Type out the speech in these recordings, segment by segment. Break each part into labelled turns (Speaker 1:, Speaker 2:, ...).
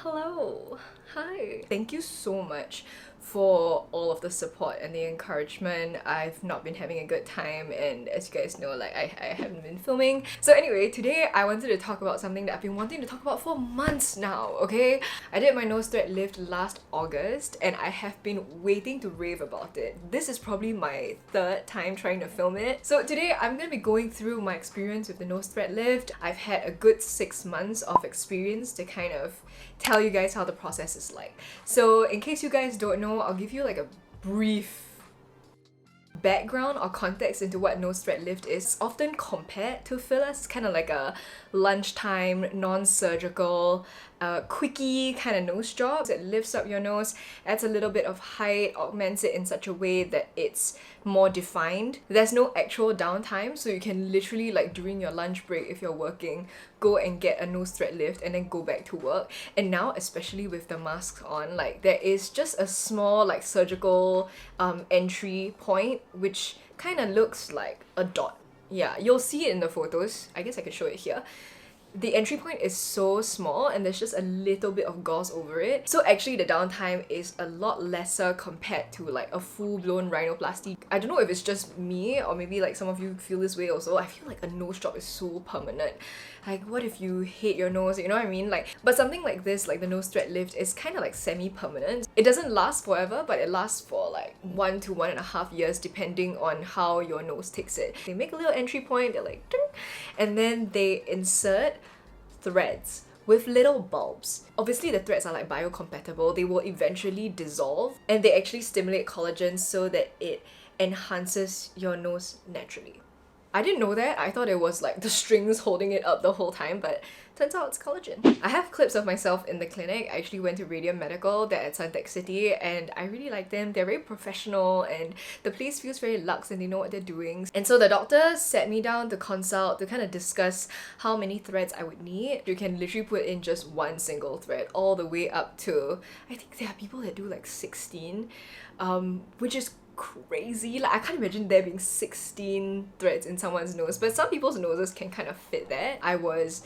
Speaker 1: Hello. Hi. Thank you so much for all of the support and the encouragement. I've not been having a good time, and as you guys know, like I haven't been filming. So anyway, today I wanted to talk about something that I've been wanting to talk about for months now, okay? I did my nose thread lift last August and I have been waiting to rave about it. This is probably my third time trying to film it. So today I'm gonna be going through my experience with the nose thread lift. I've had a good 6 months of experience to kind of tell you guys how the process is like. So in case you guys don't know, I'll give you like a brief background or context into what nose thread lift is. It's often compared to fillers, kind of like a lunchtime, non-surgical, quickie kind of nose job. It lifts up your nose, adds a little bit of height, augments it in such a way that it's more defined. There's no actual downtime, so you can literally, like during your lunch break if you're working, go and get a nose thread lift and then go back to work. And now, especially with the masks on, like there is just a small like surgical entry point which kind of looks like a dot. Yeah, you'll see it in the photos. I guess I can show it here. The entry point is so small and there's just a little bit of gauze over it. So actually the downtime is a lot lesser compared to like a full-blown rhinoplasty. I don't know if it's just me or maybe like some of you feel this way also. I feel like a nose job is so permanent. Like what if you hate your nose, you know what I mean? Like, but something like this, like the nose thread lift, is kind of like semi-permanent. It doesn't last forever, but it lasts for like 1 to 1.5 years depending on how your nose takes it. They make a little entry point, they're like ding, and then they insert threads with little bulbs. Obviously the threads are like biocompatible, they will eventually dissolve, and they actually stimulate collagen so that it enhances your nose naturally. I didn't know that. I thought it was like the strings holding it up the whole time, but turns out it's collagen. I have clips of myself in the clinic. I actually went to Radium Medical, they're at Suntec City, and I really like them. They're very professional and the place feels very luxe and they know what they're doing. And so the doctor sat me down to consult to kind of discuss how many threads I would need. You can literally put in just one single thread all the way up to, I think there are people that do like 16, which is crazy. Like I can't imagine there being 16 threads in someone's nose, but some people's noses can kind of fit that. I was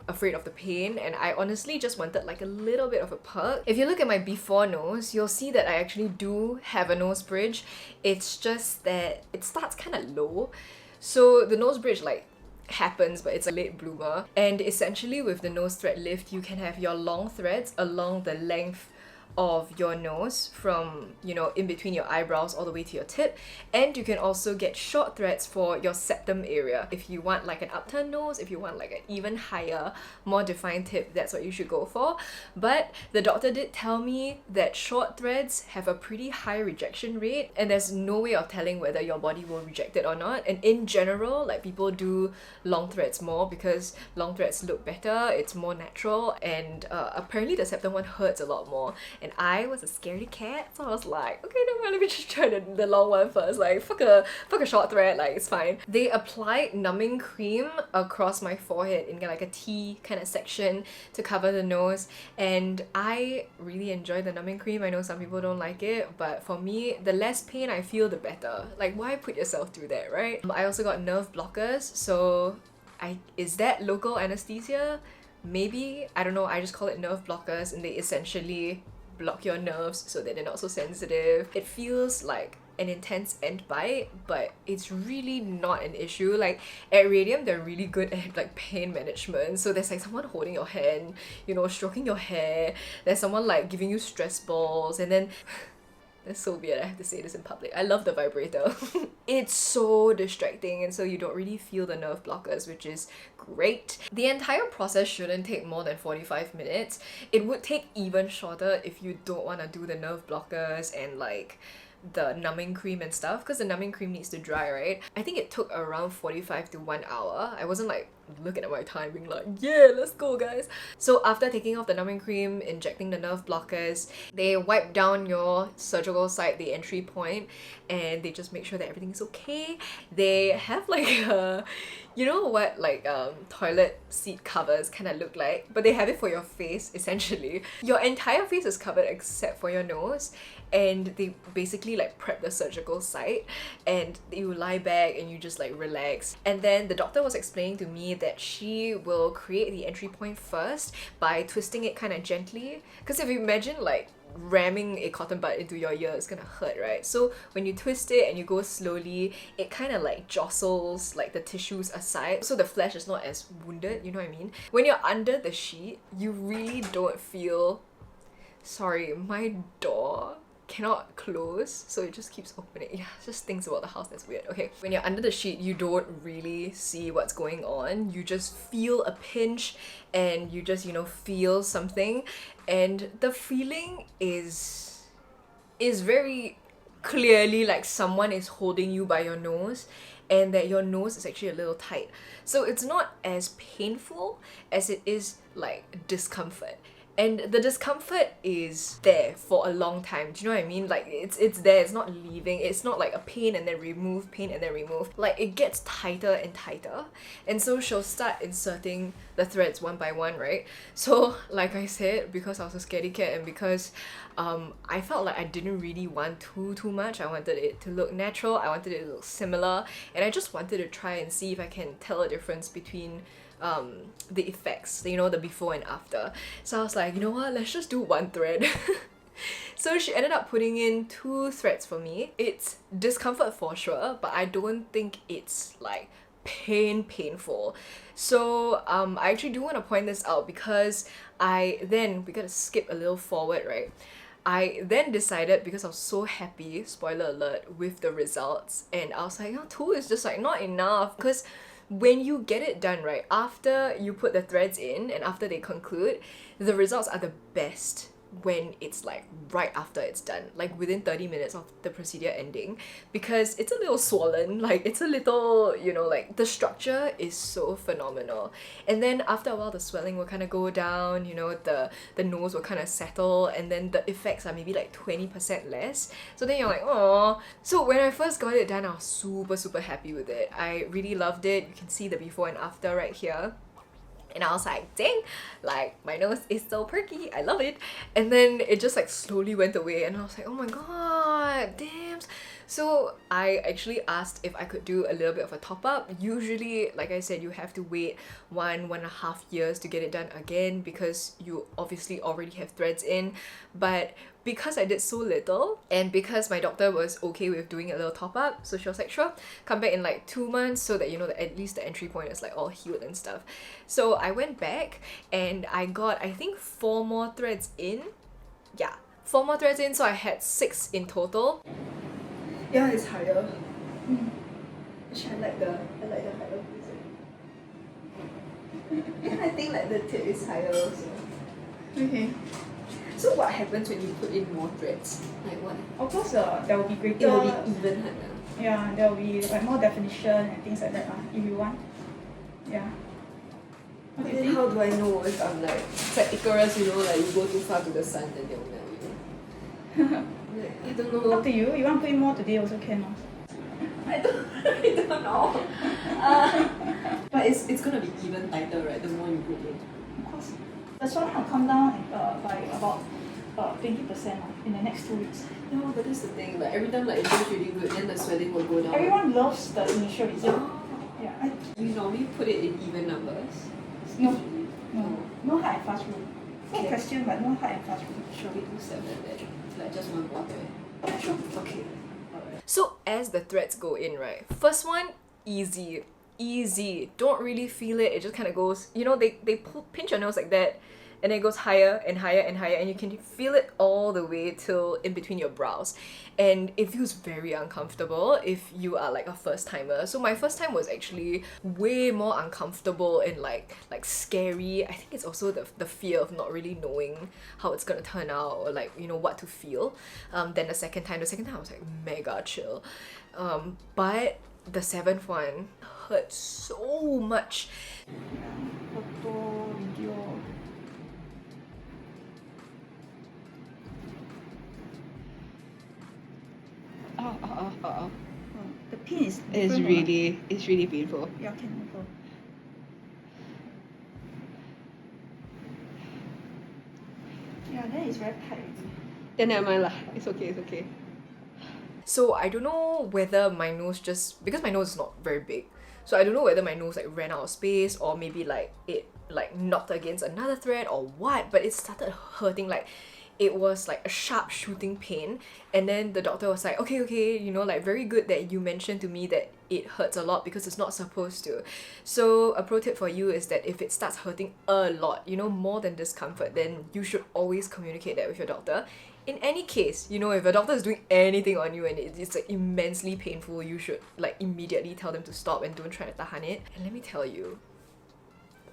Speaker 1: afraid of the pain and I honestly just wanted like a little bit of a perk. If you look at my before nose, you'll see that I actually do have a nose bridge. It's just that it starts kind of low. So the nose bridge like happens, but it's a late bloomer. And essentially with the nose thread lift, you can have your long threads along the length of your nose from, you know, in between your eyebrows all the way to your tip, and you can also get short threads for your septum area. If you want like an upturned nose, if you want like an even higher, more defined tip, that's what you should go for. But the doctor did tell me that short threads have a pretty high rejection rate and there's no way of telling whether your body will reject it or not. And in general, like people do long threads more because long threads look better, it's more natural, and apparently the septum one hurts a lot more. And I was a scaredy cat, so I was like, okay, no, let me just try the long one first. Like, fuck a short thread, like, it's fine. They applied numbing cream across my forehead in like a T kind of section to cover the nose, and I really enjoy the numbing cream. I know some people don't like it, but for me, the less pain I feel, the better. Like, why put yourself through that, right? I also got nerve blockers, so is that local anesthesia? Maybe, I don't know, I just call it nerve blockers, and they essentially block your nerves so that they're not so sensitive. It feels like an intense end bite, but it's really not an issue. Like at Radium, they're really good at like pain management. So there's like someone holding your hand, you know, stroking your hair. There's someone like giving you stress balls, and then that's so weird, I have to say this in public. I love the vibrator. It's so distracting, and so you don't really feel the nerve blockers, which is great. The entire process shouldn't take more than 45 minutes. It would take even shorter if you don't want to do the nerve blockers and like the numbing cream and stuff, because the numbing cream needs to dry, right? I think it took around 45 to 1 hour. I wasn't like looking at my time being like, yeah, let's go guys. So after taking off the numbing cream, injecting the nerve blockers, they wipe down your surgical site, the entry point, and they just make sure that everything is okay. They have like a, you know what like toilet seat covers kind of look like, but they have it for your face essentially. Your entire face is covered except for your nose, and they basically like prep the surgical site, and you lie back and you just like relax. And then the doctor was explaining to me that she will create the entry point first by twisting it kind of gently. Because if you imagine like ramming a cotton bud into your ear, it's gonna hurt, right? So when you twist it and you go slowly, it kind of like jostles like the tissues aside, so the flesh is not as wounded, you know what I mean? When you're under the sheet, you really don't feel... Sorry, my door cannot close, so it just keeps opening. Yeah, just things about the house that's weird. Okay, when you're under the sheet, you don't really see what's going on. You just feel a pinch and you just, you know, feel something, and the feeling is very clearly like someone is holding you by your nose, and that your nose is actually a little tight. So it's not as painful as it is like discomfort. And the discomfort is there for a long time. Do you know what I mean? Like it's there, it's not leaving. It's not like a pain and then remove, pain and then remove. Like it gets tighter and tighter. And so she'll start inserting the threads one by one, right? So like I said, because I was a scaredy cat and because I felt like I didn't really want too much. I wanted it to look natural. I wanted it to look similar. And I just wanted to try and see if I can tell a difference between the effects, you know, the before and after. So I was like, you know what, let's just do one thread. So she ended up putting in 2 threads for me. It's discomfort for sure, but I don't think it's like painful. So I actually do want to point this out because we gotta skip a little forward, right? I then decided, because I was so happy, spoiler alert, with the results, and I was like, oh, 2 is just like not enough, because when you get it done, right, after you put the threads in and after they conclude, the results are the best when it's like right after it's done, like within 30 minutes of the procedure ending, because it's a little swollen, like it's a little, you know, like the structure is so phenomenal. And then after a while the swelling will kind of go down, you know, the nose will kind of settle, and then the effects are maybe like 20% less. So then you're like, oh. So when I first got it done, I was super happy with it. I really loved it. You can see the before and after right here. And I was like, dang, like my nose is so perky, I love it. And then it just like slowly went away and I was like, oh my god, damn. So I actually asked if I could do a little bit of a top up. Usually, like I said, you have to wait 1.5 years to get it done again because you obviously already have threads in. But because I did so little and because my doctor was okay with doing a little top up, so she was like, sure, come back in like 2 months so that, you know, that at least the entry point is like all healed and stuff. So I went back and I got, I think, 4 more threads in. Yeah, 4 more threads in, so I had 6 in total. Yeah, it's higher. Actually, I like the higher music. And I think like the tip is higher also. Okay. So what happens when you put in more threads? Like what?
Speaker 2: Of course, there will be greater...
Speaker 1: It will be even harder.
Speaker 2: Yeah, there will be like more definition and things like that if you want. Yeah.
Speaker 1: But then how do I know if I'm like... It's like Icarus, you know, like you go too far to the sun then they'll melt you. I don't know.
Speaker 2: Up to you. You want to put in more today also can.
Speaker 1: I don't know. But it's gonna be even tighter, right? The more you put in.
Speaker 2: Of course. The swelling will come down by about 20% in the next 2 weeks.
Speaker 1: No, but that's the thing. Like every time like it goes really good, then the swelling will go down.
Speaker 2: Everyone loves the initial result. Yeah.
Speaker 1: You normally put it in even numbers.
Speaker 2: No hard and fast rule. Good question, but no hard and fast rule.
Speaker 1: Shall we do 7 then? Like just one water. Yeah, sure. Okay. Alright. So as the threads go in, right? First one, easy. Don't really feel it. It just kind of goes, you know, they pinch your nose like that, and it goes higher and higher and higher, and you can feel it all the way till in between your brows, and it feels very uncomfortable if you are like a first timer. So my first time was actually way more uncomfortable and like scary. I think it's also the fear of not really knowing how it's gonna turn out or like, you know, what to feel, than the second time. The second time I was like mega chill, but the 7th one hurt so much.
Speaker 2: The pin is
Speaker 1: It's really painful.
Speaker 2: Yeah, can go. Yeah, then it's very tight.
Speaker 1: Then never mind lah. It's okay. So I don't know whether my nose just... Because my nose is not very big, So I don't know whether my nose like ran out of space, or maybe like it like knocked against another thread or what, but it started hurting. Like it was like a sharp shooting pain, and then the doctor was like, okay, you know, like very good that you mentioned to me that it hurts a lot because it's not supposed to. So a pro tip for you is that if it starts hurting a lot, you know, more than discomfort, then you should always communicate that with your doctor. In any case, you know, if a doctor is doing anything on you and it's like immensely painful, you should like immediately tell them to stop and don't try to tahan it. And let me tell you,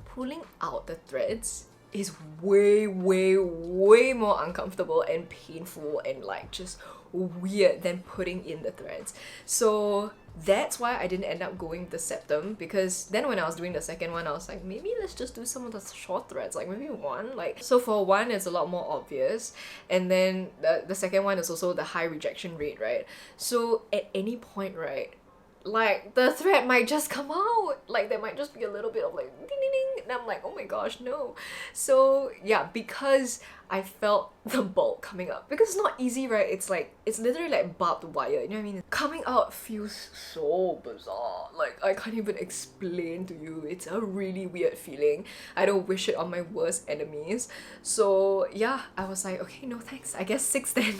Speaker 1: pulling out the threads is way more uncomfortable and painful and like just weird than putting in the threads. So that's why I didn't end up going with the septum, because then when I was doing the second one, I was like, maybe let's just do some of the short threads, like maybe one. Like, so for one, it's a lot more obvious, and then the second one is also the high rejection rate, right? So at any point, right, like the thread might just come out, like there might just be a little bit of like ding ding ding, and I'm like, oh my gosh, no. So yeah, because I felt the bulk coming up, because it's not easy, right? It's like, it's literally like barbed wire, you know what I mean? Coming out feels so bizarre, like I can't even explain to you. It's a really weird feeling. I don't wish it on my worst enemies. So yeah, I was like, okay, no thanks, I guess 6 then.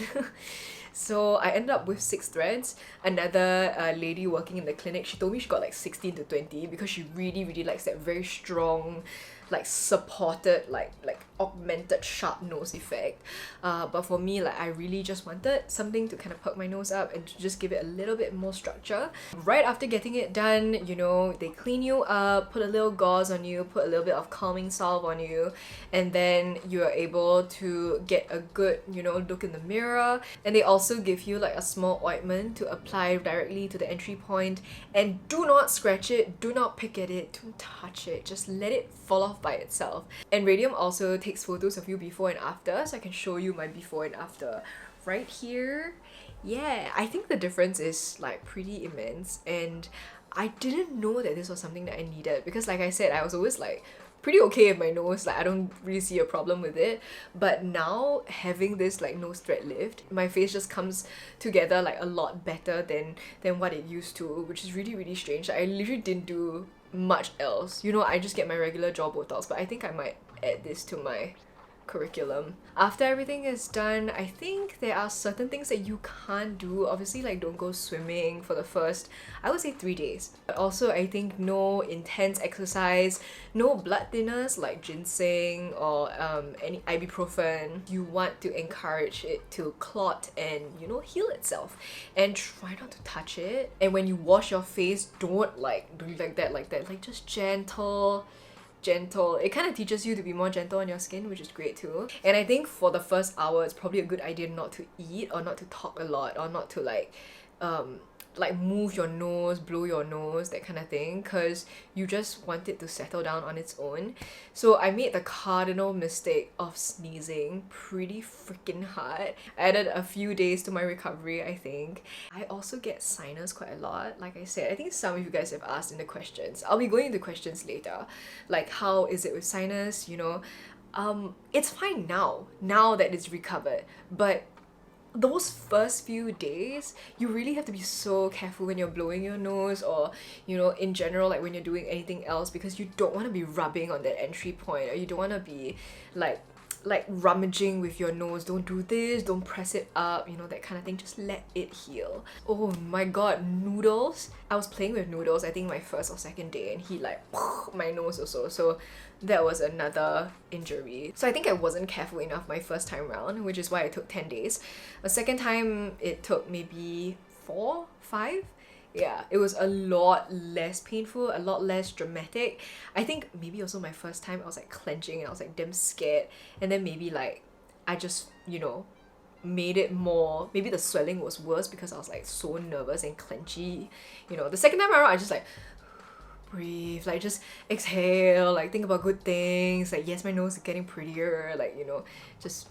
Speaker 1: So I ended up with 6 threads. Another lady working in the clinic, she told me she got like 16 to 20 because she really likes that very strong, like supported, like augmented sharp nose effect. But for me, like I really just wanted something to kind of perk my nose up and to just give it a little bit more structure. Right after getting it done, you know, they clean you up, put a little gauze on you, put a little bit of calming salve on you, and then you are able to get a good, you know, look in the mirror. And they also give you like a small ointment to apply directly to the entry point. And do not scratch it, do not pick at it, don't touch it, just let it fall off by itself. And Radium also takes photos of you before and after, so I can show you my before and after right here. Yeah, I think the difference is like pretty immense, and I didn't know that this was something that I needed, because like I said, I was always like pretty okay with my nose, like I don't really see a problem with it. But now having this like nose thread lift, my face just comes together like a lot better than what it used to, which is really strange. Like, I literally didn't do much else, you know, I just get my regular jaw Botox, but I think I might add this to my curriculum. After everything is done, I think there are certain things that you can't do. Obviously, like don't go swimming for the first, I would say 3 days. But also I think no intense exercise, no blood thinners like ginseng or any ibuprofen. You want to encourage it to clot and, you know, heal itself, and try not to touch it. And when you wash your face, don't like do like that, like just gentle. It kind of teaches you to be more gentle on your skin, which is great too. And I think for the first hour, it's probably a good idea not to eat or not to talk a lot or not to like move your nose, blow your nose, that kind of thing, because you just want it to settle down on its own. So I made the cardinal mistake of sneezing pretty freaking hard. I added a few days to my recovery, I think. I also get sinus quite a lot. Like I said, I think some of you guys have asked in the questions. I'll be going into questions later. Like, how is it with sinus, you know? It's fine now that it's recovered, but those first few days, you really have to be so careful when you're blowing your nose, or, you know, in general, like when you're doing anything else, because you don't want to be rubbing on that entry point, or you don't want to be like rummaging with your nose. Don't do this, don't press it up, you know, that kind of thing. Just let it heal. Oh my god, Noodles. I was playing with Noodles, I think my first or second day, and he like my nose also, so that was another injury. So I think I wasn't careful enough my first time round, which is why it took 10 days. The second time it took maybe 4, 5. Yeah, it was a lot less painful, a lot less dramatic. I think maybe also my first time I was like clenching and I was like damn scared, and then maybe like I just, you know, made it more, maybe the swelling was worse because I was like so nervous and clenchy, you know. The second time around I just like breathe, like just exhale, like think about good things, like yes, my nose is getting prettier, like, you know, just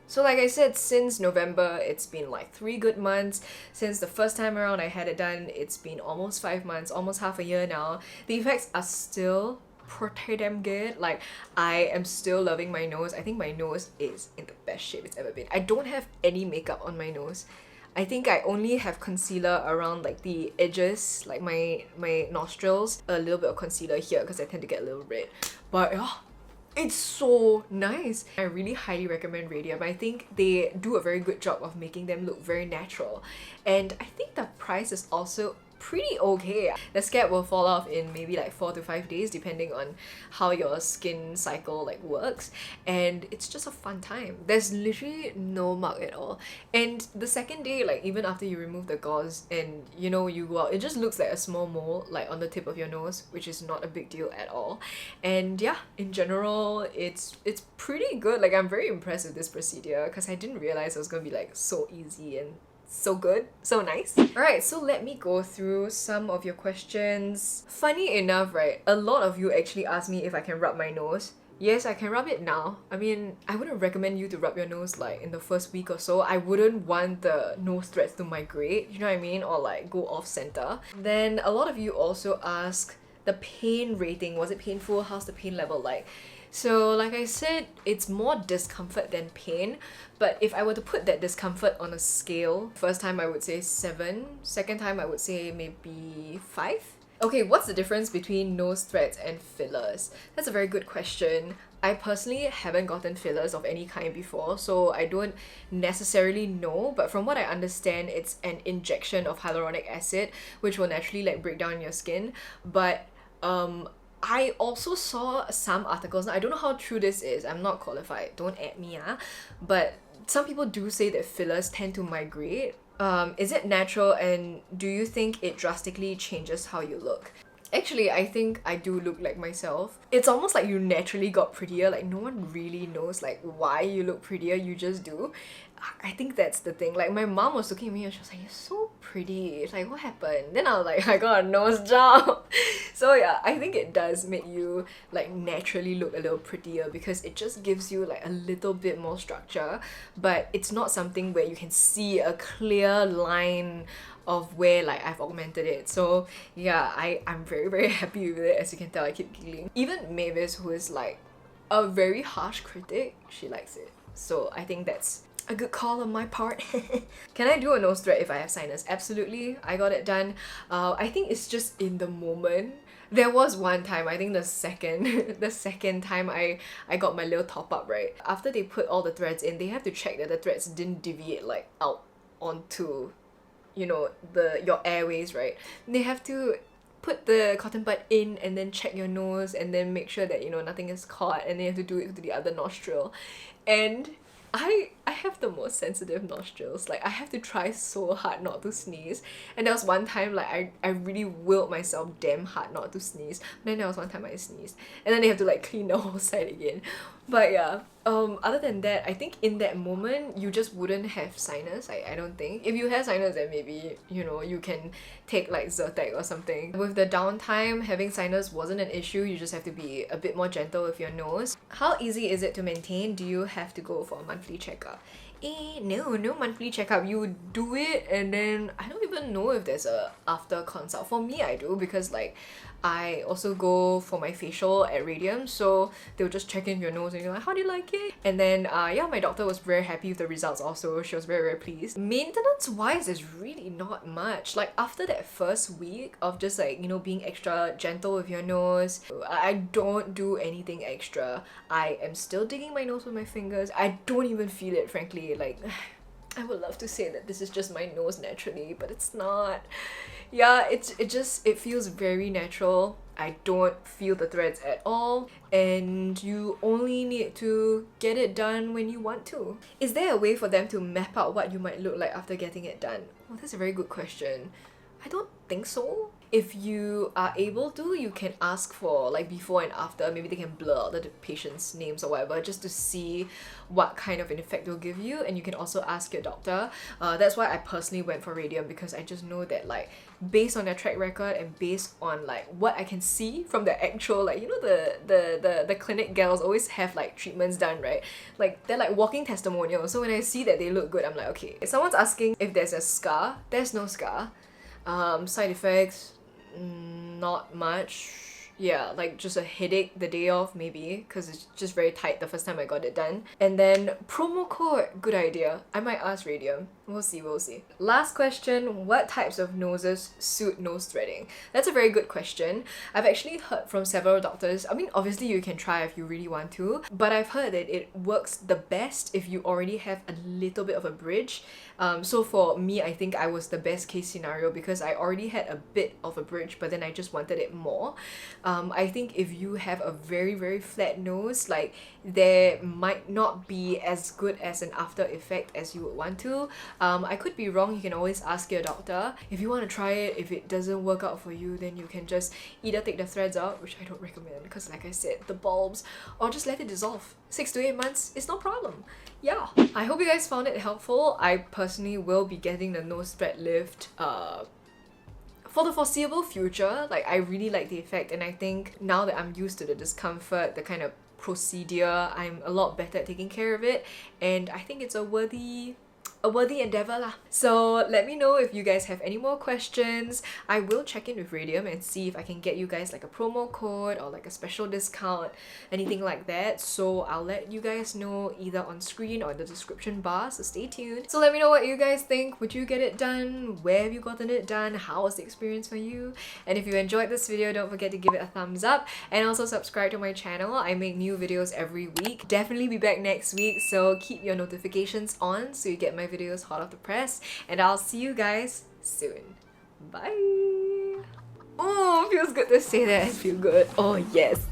Speaker 1: So like I said, since November, it's been like 3 good months. Since the first time around I had it done, it's been almost 5 months, almost half a year now. The effects are still pretty damn good. Like, I am still loving my nose. I think my nose is in the best shape it's ever been. I don't have any makeup on my nose. I think I only have concealer around like the edges, like my nostrils, a little bit of concealer here because I tend to get a little red. But it's so nice. I really highly recommend Radium. I think they do a very good job of making them look very natural. And I think the price is also pretty okay. The scab will fall off in maybe like 4 to 5 days depending on how your skin cycle like works, and it's just a fun time. There's literally no mark at all, and the second day, like even after you remove the gauze and you know you go out, it just looks like a small mole like on the tip of your nose, which is not a big deal at all. And yeah, in general it's pretty good. Like I'm very impressed with this procedure because I didn't realize it was gonna be like so easy and so good, so nice. Alright, so let me go through some of your questions. Funny enough, right, a lot of you actually asked me if I can rub my nose. Yes, I can rub it now. I mean, I wouldn't recommend you to rub your nose like in the first week or so. I wouldn't want the nose threads to migrate, you know what I mean? Or like go off center. Then a lot of you also ask the pain rating. Was it painful? How's the pain level like? So like I said, it's more discomfort than pain, but if I were to put that discomfort on a scale, first time I would say 7, second time I would say maybe 5. Okay, what's the difference between nose threads and fillers? That's a very good question. I personally haven't gotten fillers of any kind before, so I don't necessarily know, but from what I understand, it's an injection of hyaluronic acid, which will naturally like break down your skin. But I also saw some articles, now I don't know how true this is, I'm not qualified, don't at me, but some people do say that fillers tend to migrate. Is it natural, and do you think it drastically changes how you look? Actually, I think I do look like myself. It's almost like you naturally got prettier, like no one really knows like why you look prettier, you just do. I think that's the thing. Like my mom was looking at me and she was like, "You're so pretty." It's like, what happened? Then I was like, I got a nose job. So yeah, I think it does make you like naturally look a little prettier because it just gives you like a little bit more structure, but it's not something where you can see a clear line of where like I've augmented it. So yeah, I'm very very happy with it. As you can tell, I keep giggling. Even Mavis, who is like a very harsh critic, she likes it. So I think that's a good call on my part. Can I do a nose thread if I have sinus? Absolutely, I got it done. I think it's just in the moment. There was one time, I think the second time I got my little top up, right? After they put all the threads in, they have to check that the threads didn't deviate like out onto, you know, your airways, right? They have to put the cotton bud in and then check your nose and then make sure that, you know, nothing is caught, and then you have to do it to the other nostril. And I have the most sensitive nostrils. Like I have to try so hard not to sneeze. And there was one time like I really willed myself damn hard not to sneeze. But then there was one time I sneezed. And then they have to like clean the whole side again. But yeah, other than that, I think in that moment you just wouldn't have sinus. I don't think. If you have sinus, then maybe, you know, you can take like Zyrtec or something. With the downtime, having sinus wasn't an issue. You just have to be a bit more gentle with your nose. How easy is it to maintain? Do you have to go for a monthly checkup? No monthly checkup. You do it and then I don't even know if there's a after consult. For me, I do, because like I also go for my facial at Radium, so they'll just check in your nose and you're like, how do you like it? And then yeah, my doctor was very happy with the results also. She was very very pleased. Maintenance wise, there's really not much. Like after that first week of just like, you know, being extra gentle with your nose, I don't do anything extra. I am still digging my nose with my fingers. I don't even feel it, frankly. Like I would love to say that this is just my nose naturally, but it's not. Yeah, it feels very natural. I don't feel the threads at all, and you only need to get it done when you want to. Is there a way for them to map out what you might look like after getting it done? Well, that's a very good question. I don't think so. If you are able to, you can ask for like before and after. Maybe they can blur out the patient's names or whatever, just to see what kind of an effect they'll give you. And you can also ask your doctor. That's why I personally went for Radium, because I just know that like based on their track record and based on like what I can see from the actual, like, you know, the clinic gals always have like treatments done, right? Like they're like walking testimonials. So when I see that they look good, I'm like, okay. If someone's asking if there's a scar, there's no scar. Side effects, not much. Yeah, like just a headache the day off maybe, because it's just very tight the first time I got it done. And then promo code, good idea. I might ask Radium. We'll see, we'll see. Last question, what types of noses suit nose threading? That's a very good question. I've actually heard from several doctors. I mean, obviously you can try if you really want to, but I've heard that it works the best if you already have a little bit of a bridge. So for me, I think I was the best case scenario because I already had a bit of a bridge, but then I just wanted it more. I think if you have a very, very flat nose, like there might not be as good as an after effect as you would want to. I could be wrong, you can always ask your doctor. If you want to try it, if it doesn't work out for you, then you can just either take the threads out, which I don't recommend because like I said, the bulbs, or just let it dissolve. 6 to 8 months is no problem. Yeah. I hope you guys found it helpful. I personally will be getting the nose thread lift for the foreseeable future. Like, I really like the effect, and I think now that I'm used to the discomfort, the kind of procedure, I'm a lot better at taking care of it, and I think it's a worthy endeavor lah. So let me know if you guys have any more questions. I will check in with Radium and see if I can get you guys like a promo code or like a special discount, anything like that. So I'll let you guys know either on screen or in the description bar, so stay tuned. So let me know what you guys think. Would you get it done? Where have you gotten it done? How was the experience for you? And if you enjoyed this video, don't forget to give it a thumbs up and also subscribe to my channel. I make new videos every week. Definitely be back next week, so keep your notifications on so you get my videos hot off the press, and I'll see you guys soon. Bye! Oh, feels good to say that. I feel good. Oh yes.